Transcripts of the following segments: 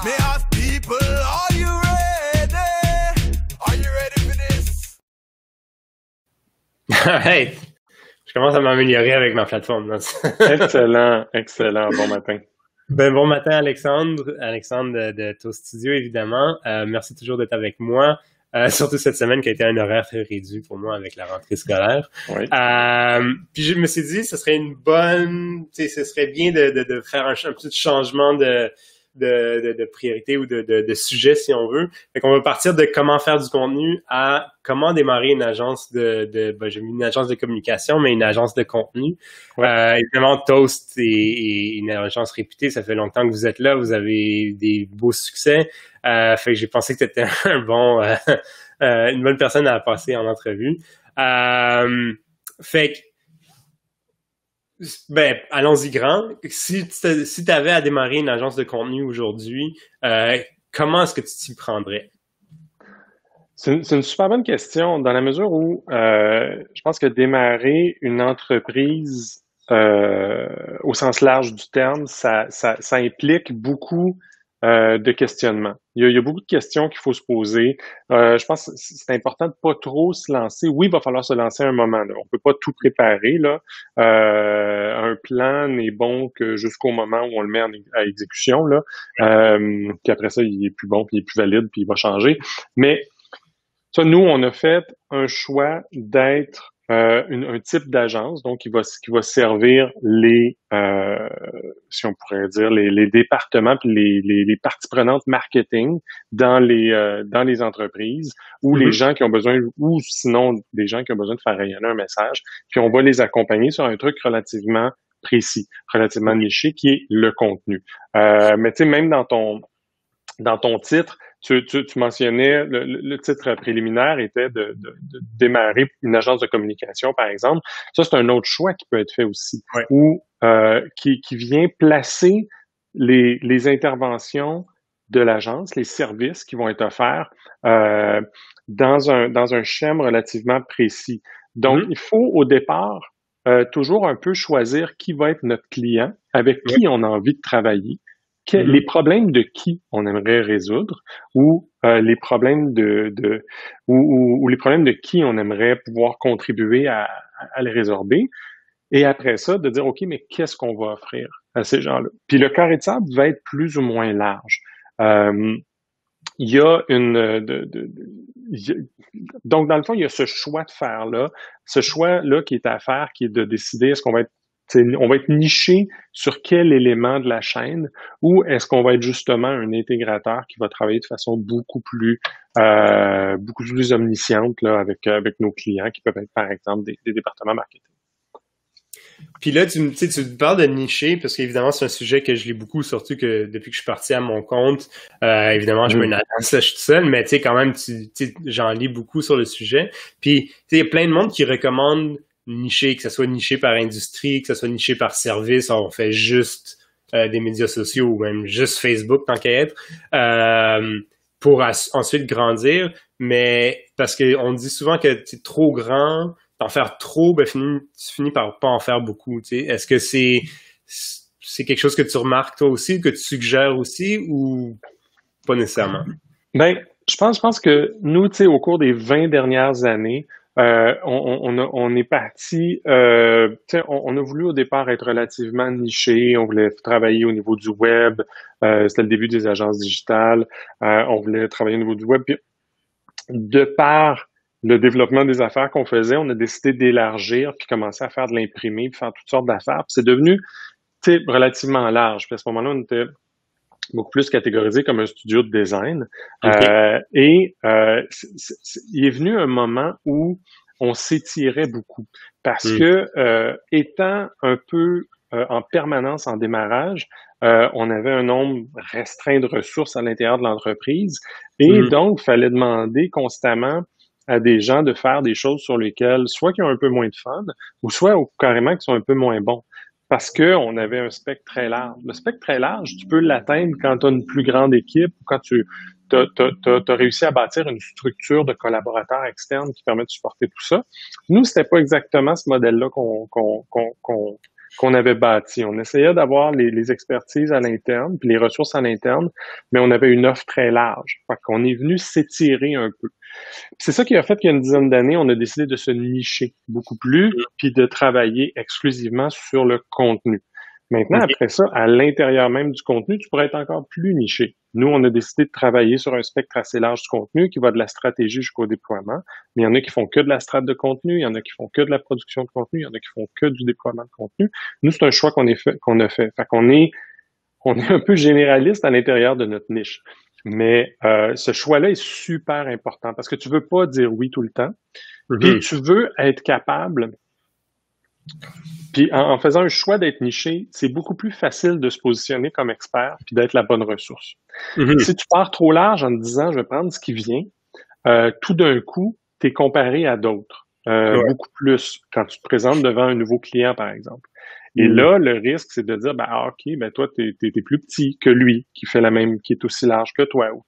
May I ask people, are you ready? Are you ready for this? Hey, je commence à m'améliorer avec ma plateforme. Excellent, excellent. Bon matin. Ben, bon matin, Alexandre. Alexandre de Toast Studio, évidemment. Merci toujours d'être avec moi. Surtout cette semaine qui a été un horaire très réduit pour moi avec la rentrée scolaire. Oui. Puis je me suis dit, ce serait une bonne, tu sais, ce serait bien de faire un petit changement de priorité ou de sujet, si on veut. Fait qu'on va partir de comment faire du contenu à comment démarrer une agence j'ai mis une agence de communication, mais une agence de contenu. Ouais. Évidemment, Toast est une agence réputée. Ça fait longtemps que vous êtes là. Vous avez des beaux succès. Fait que j'ai pensé que tu étais une bonne personne à passer en entrevue. Fait que, ben, allons-y grand. Si tu avais à démarrer une agence de contenu aujourd'hui, comment est-ce que tu t'y prendrais? C'est une super bonne question dans la mesure où je pense que démarrer une entreprise au sens large du terme, ça implique beaucoup de questionnements. Il y a beaucoup de questions qu'il faut se poser. Je pense que c'est important de pas trop se lancer. Oui, il va falloir se lancer à un moment. Là. On peut pas tout préparer. Là. Un plan n'est bon que jusqu'au moment où on le met à exécution. Là. Puis après ça, il est plus bon, puis il est plus valide, puis il va changer. Mais ça, nous, on a fait un choix d'être un type d'agence, donc qui va servir si on pourrait dire, les départements puis les parties prenantes marketing dans les entreprises ou les gens qui ont besoin, ou sinon des gens qui ont besoin de faire rayonner un message, puis on va les accompagner sur un truc relativement précis, relativement niché, qui est le contenu. Mais tu sais, même dans ton titre, tu mentionnais, le titre préliminaire était de démarrer une agence de communication, par exemple. Ça, c'est un autre choix qui peut être fait aussi, Ouais. ou qui vient placer les interventions de l'agence, les services qui vont être offerts dans un schème relativement précis. Donc, il faut au départ toujours un peu choisir qui va être notre client, avec qui on a envie de travailler. Les problèmes de qui on aimerait résoudre ou les problèmes ou les problèmes de qui on aimerait pouvoir contribuer à les résorber. Et après ça, de dire, OK, mais qu'est-ce qu'on va offrir à ces gens-là? Puis le carré de sable va être plus ou moins large. Il y a donc, dans le fond, il y a ce choix de faire-là, ce choix-là qui est à faire, qui est de décider est-ce qu'on va être niché sur quel élément de la chaîne ou est-ce qu'on va être justement un intégrateur qui va travailler de façon beaucoup plus omnisciente là, avec nos clients qui peuvent être, par exemple, des départements marketing. Puis là, tu me parles de nicher, parce qu'évidemment, c'est un sujet que je lis beaucoup, surtout que depuis que je suis parti à mon compte, évidemment, je mets une agence, là, je suis tout seul, mais tu sais, quand même, j'en lis beaucoup sur le sujet. Puis, tu sais, il y a plein de monde qui recommande nicher, que ce soit niché par industrie, que ce soit niché par service, on fait juste des médias sociaux ou même juste Facebook, tant qu'à être, pour ensuite grandir. Mais parce qu'on dit souvent que c'est trop grand, d'en faire trop, ben tu finis par pas en faire beaucoup. Tu sais. Est-ce que c'est quelque chose que tu remarques toi aussi, que tu suggères aussi, ou pas nécessairement? Ben, je pense que nous, tu sais, au cours des 20 dernières années, on est parti, on a voulu au départ être relativement niché, on voulait travailler au niveau du web, c'était le début des agences digitales, on voulait travailler au niveau du web, puis de par le développement des affaires qu'on faisait, on a décidé d'élargir puis commencer à faire de l'imprimé, puis faire toutes sortes d'affaires, puis c'est devenu, tu sais, relativement large, puis à ce moment-là, on était beaucoup plus catégorisé comme un studio de design. Okay. Il est venu un moment où on s'étirait beaucoup parce que étant un peu en permanence en démarrage, on avait un nombre restreint de ressources à l'intérieur de l'entreprise et donc, il fallait demander constamment à des gens de faire des choses sur lesquelles soit qui ont un peu moins de fun ou soit carrément qui sont un peu moins bons. Parce que on avait un spectre très large. Le spectre très large, tu peux l'atteindre quand tu as une plus grande équipe ou quand tu as réussi à bâtir une structure de collaborateurs externes qui permet de supporter tout ça. Nous, c'était pas exactement ce modèle-là qu'on qu'on avait bâti. On essayait d'avoir les expertises à l'interne, puis les ressources à l'interne, mais on avait une offre très large. Fait qu'on est venu s'étirer un peu. Puis c'est ça qui a fait qu'il y a une dizaine d'années, on a décidé de se nicher beaucoup plus, puis de travailler exclusivement sur le contenu. Maintenant, Ok. après ça, à l'intérieur même du contenu, tu pourrais être encore plus niché. Nous, on a décidé de travailler sur un spectre assez large du contenu qui va de la stratégie jusqu'au déploiement. Mais il y en a qui font que de la strate de contenu, il y en a qui font que de la production de contenu, il y en a qui font que du déploiement de contenu. Nous, c'est un choix qu'on a fait. Fait on est un peu généraliste à l'intérieur de notre niche. Mais ce choix-là est super important parce que tu veux pas dire oui tout le temps. Puis tu veux être capable. Puis en faisant un choix d'être niché, c'est beaucoup plus facile de se positionner comme expert puis d'être la bonne ressource. Si tu pars trop large en te disant je vais prendre ce qui vient, tout d'un coup, tu es comparé à d'autres. Beaucoup plus quand tu te présentes devant un nouveau client, par exemple. Et là, le risque, c'est de dire, OK, toi, t'es plus petit que lui, qui fait la même, qui est aussi large que toi, ou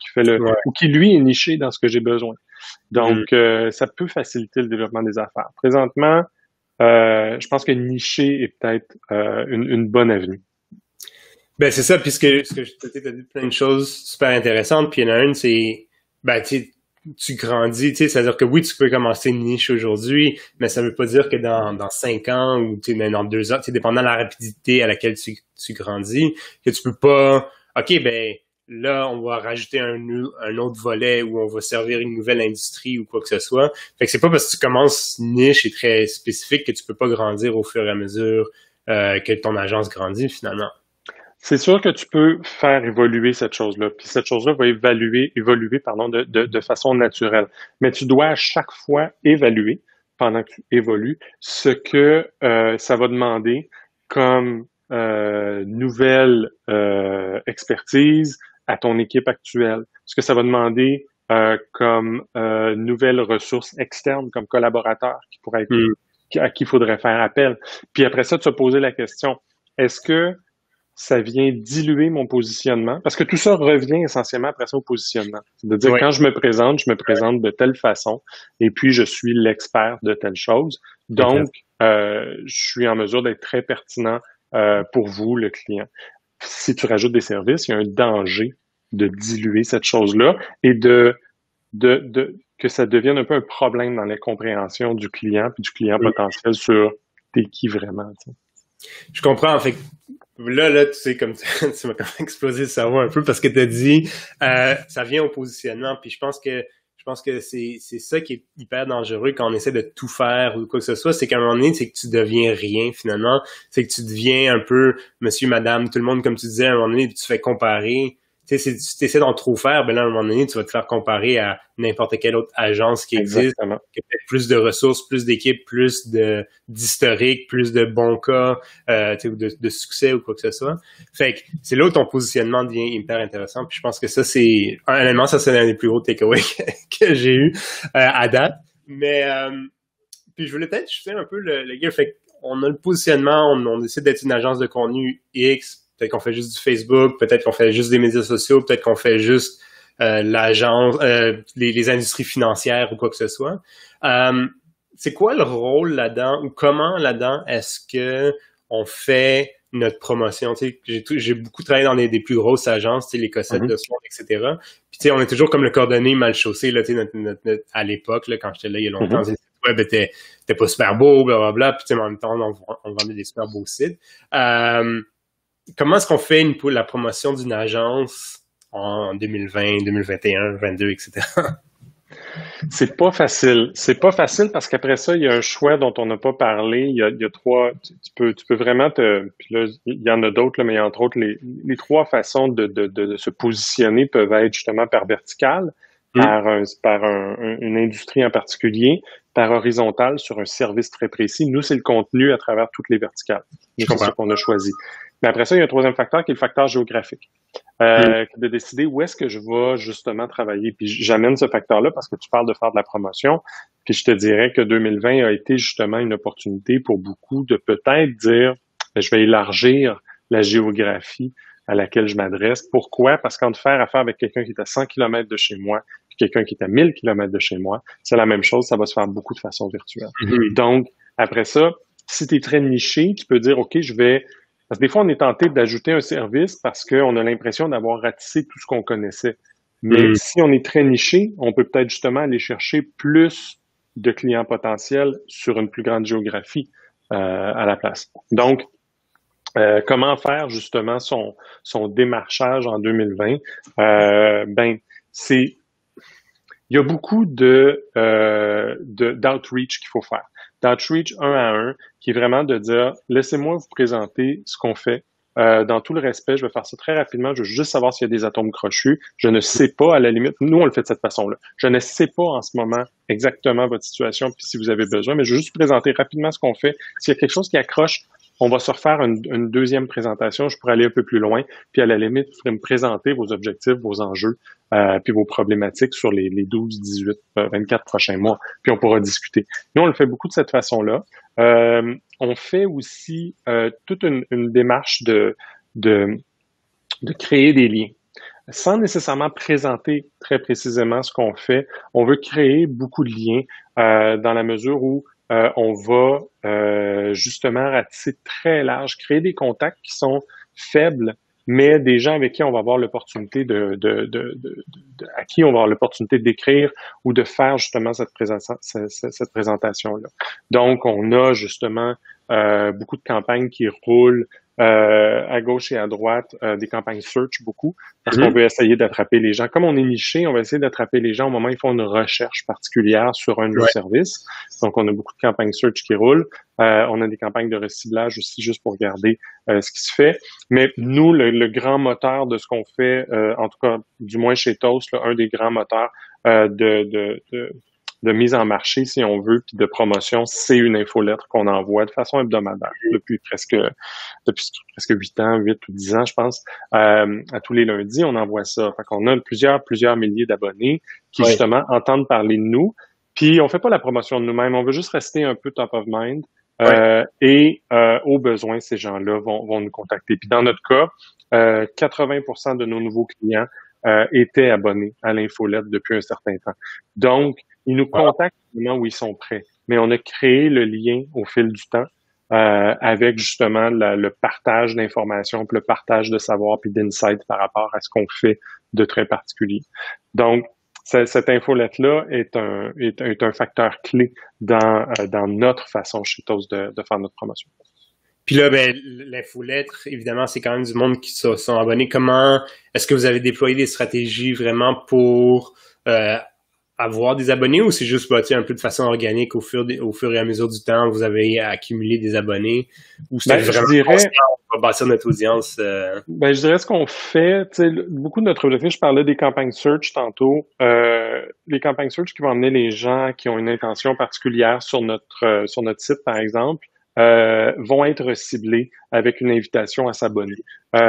ou qui, lui, est niché dans ce que j'ai besoin. Donc, ça peut faciliter le développement des affaires. Présentement, je pense que nicher est peut-être une bonne avenue. Ben, c'est ça, puisque ce que je t'ai dit plein de choses super intéressantes, puis il y en a une, c'est, tu grandis, tu sais, c'est-à-dire que oui, tu peux commencer une niche aujourd'hui, mais ça veut pas dire que dans 5 ans ou, tu sais, même dans 2 ans, tu sais, dépendant de la rapidité à laquelle tu grandis, que tu peux pas, OK, ben, là, on va rajouter un autre volet où on va servir une nouvelle industrie ou quoi que ce soit. Fait que c'est pas parce que tu commences une niche et très spécifique que tu peux pas grandir au fur et à mesure, que ton agence grandit, finalement. C'est sûr que tu peux faire évoluer cette chose-là, puis cette chose-là va évoluer de façon naturelle. Mais tu dois à chaque fois évaluer, pendant que tu évolues, ce que ça va demander comme nouvelle expertise à ton équipe actuelle, ce que ça va demander comme nouvelles ressources externes, comme collaborateurs qui pourraient à qui il faudrait faire appel. Puis après ça, tu as posé la question, est-ce que ça vient diluer mon positionnement, parce que tout ça revient essentiellement après ça au positionnement. C'est-à-dire, quand je me présente de telle façon, et puis je suis l'expert de telle chose. Donc, je suis en mesure d'être très pertinent pour vous, le client. Si tu rajoutes des services, il y a un danger de diluer cette chose-là et que ça devienne un peu un problème dans la compréhension du client puis du client potentiel sur t'es qui vraiment. T'sais. Je comprends. En fait, là, tu sais, comme tu m'as quand même explosé le cerveau un peu parce que tu as dit, ça vient au positionnement. Puis je pense que c'est ça qui est hyper dangereux quand on essaie de tout faire ou quoi que ce soit. C'est qu'à un moment donné, c'est que tu deviens rien finalement. C'est que tu deviens un peu monsieur, madame, tout le monde, comme tu disais, à un moment donné, tu fais comparer. Tu sais, si tu essaies d'en trop faire, ben là, à un moment donné, tu vas te faire comparer à n'importe quelle autre agence qui existe, qui a peut-être plus de ressources, plus d'équipes, plus d'historique, plus de bons cas, tu sais, ou de succès ou quoi que ce soit. Fait que c'est là où ton positionnement devient hyper intéressant. Puis je pense que ça, honnêtement, ça c'est l'un des plus gros takeaways que j'ai eu à date. Mais puis je voulais peut-être jeter un peu le gear. Fait qu'on a le positionnement, on décide d'être une agence de contenu X. Peut-être qu'on fait juste du Facebook, peut-être qu'on fait juste des médias sociaux, peut-être qu'on fait juste l'agence, les industries financières ou quoi que ce soit. C'est quoi le rôle là-dedans ou comment là-dedans est-ce que on fait notre promotion? Tu sais, j'ai beaucoup travaillé dans des plus grosses agences, tu sais, les Cossette de soir, etc. Puis tu sais, on est toujours comme le cordonnier mal chaussé là, tu sais, à l'époque là, quand j'étais là il y a longtemps. Ouais, ben t'es pas super beau, blablabla. Puis tu sais, en même temps, on vendait des super beaux sites. Comment est-ce qu'on fait la promotion d'une agence en 2020, 2021, 2022, etc.? C'est pas facile. C'est pas facile parce qu'après ça, il y a un choix dont on n'a pas parlé. Il y a trois. Tu peux vraiment puis là, il y en a d'autres, là, mais entre autres, les trois façons de se positionner peuvent être justement par verticale, par une industrie en particulier, par horizontale sur un service très précis. Nous, c'est le contenu à travers toutes les verticales. C'est ce qu'on a choisi. Mais après ça, il y a un troisième facteur qui est le facteur géographique. De décider où est-ce que je vais justement travailler. Puis j'amène ce facteur-là parce que tu parles de faire de la promotion. Puis je te dirais que 2020 a été justement une opportunité pour beaucoup de peut-être dire, je vais élargir la géographie à laquelle je m'adresse. Pourquoi? Parce qu'en faire affaire avec quelqu'un qui est à 100 km de chez moi, puis quelqu'un qui est à 1000 km de chez moi, c'est la même chose, ça va se faire beaucoup de façon virtuelle. Donc, après ça, Si tu es très niché, tu peux dire, OK, parce que des fois, on est tenté d'ajouter un service parce qu'on a l'impression d'avoir ratissé tout ce qu'on connaissait. Mais si on est très niché, on peut peut-être justement aller chercher plus de clients potentiels sur une plus grande géographie à la place. Donc, comment faire justement son démarchage en 2020? Il y a beaucoup d'outreach qu'il faut faire. D'outreach un à un, qui est vraiment de dire, laissez-moi vous présenter ce qu'on fait. Dans tout le respect, je vais faire ça très rapidement. Je veux juste savoir s'il y a des atomes crochus. Je ne sais pas, à la limite, nous, on le fait de cette façon-là. Je ne sais pas en ce moment exactement votre situation puis si vous avez besoin, mais je veux juste vous présenter rapidement ce qu'on fait. S'il y a quelque chose qui accroche, on va se refaire une deuxième présentation. Je pourrais aller un peu plus loin. Puis à la limite, vous pourrez me présenter vos objectifs, vos enjeux, puis vos problématiques sur les 12, 18, 24 prochains mois. Puis on pourra discuter. Nous, on le fait beaucoup de cette façon-là. On fait aussi toute une démarche de créer des liens. Sans nécessairement présenter très précisément ce qu'on fait, on veut créer beaucoup de liens dans la mesure où on va justement ratisser très large, créer des contacts qui sont faibles, mais des gens avec qui on va avoir l'opportunité à qui on va avoir l'opportunité d'écrire ou de faire justement cette présentation-là. Donc, on a justement beaucoup de campagnes qui roulent à gauche et à droite, des campagnes search beaucoup, parce qu'on veut essayer d'attraper les gens. Comme on est niché, on va essayer d'attraper les gens au moment où ils font une recherche particulière sur un de nos services. Donc, on a beaucoup de campagnes search qui roulent. On a des campagnes de reciblage aussi, juste pour regarder ce qui se fait. Mais nous, le grand moteur de ce qu'on fait, en tout cas, du moins chez Toast, là, un des grands moteurs de mise en marché, si on veut, puis de promotion, c'est une infolettre qu'on envoie de façon hebdomadaire depuis presque 8 ans, 8 ou 10 ans, je pense. À tous les lundis, on envoie ça. Fait qu'on a plusieurs milliers d'abonnés qui, justement, entendent parler de nous. Puis, on fait pas la promotion de nous-mêmes. On veut juste rester un peu top of mind. Et au besoin, ces gens-là vont nous contacter. Puis, dans notre cas, 80% de nos nouveaux clients étaient abonnés à l'infolette depuis un certain temps. Donc, ils nous contactent au moment où ils sont prêts. Mais on a créé le lien au fil du temps avec justement le partage d'informations, puis le partage de savoir, puis d'insights par rapport à ce qu'on fait de très particulier. Donc, cette infolette-là est un facteur clé dans notre façon chez Toast de faire notre promotion. Puis là, l'infolettre, évidemment, c'est quand même du monde qui sont abonnés. Est-ce que vous avez déployé des stratégies vraiment pour avoir des abonnés ou c'est juste un peu de façon organique au fur et à mesure du temps, vous avez accumulé des abonnés ou c'est vraiment on va bâtir notre audience? Je dirais ce qu'on fait, beaucoup de notre objectif, je parlais des campagnes search tantôt, les campagnes search qui vont amener les gens qui ont une intention particulière sur notre site, par exemple, vont être ciblés avec une invitation à s'abonner. Il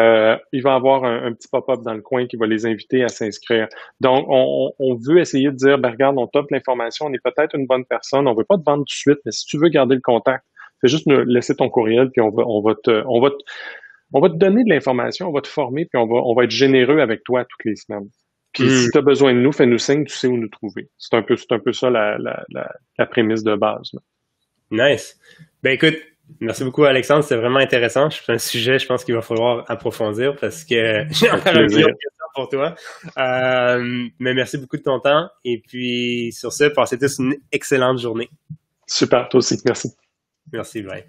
va y avoir un petit pop-up dans le coin qui va les inviter à s'inscrire. Donc, on veut essayer de dire, regarde, on top l'information, on est peut-être une bonne personne, on veut pas te vendre tout de suite, mais si tu veux garder le contact, fais juste nous laisser ton courriel, puis on va te donner de l'information, on va te former, puis on va être généreux avec toi toutes les semaines. Puis si tu as besoin de nous, fais-nous signe, tu sais où nous trouver. C'est un peu ça la prémisse de base. Là. Nice. Écoute, merci beaucoup Alexandre, c'était vraiment intéressant. C'est un sujet, je pense qu'il va falloir approfondir parce que j'ai encore une question pour toi. Mais merci beaucoup de ton temps et puis sur ce, passez tous une excellente journée. Super, toi aussi, merci. Merci, bye.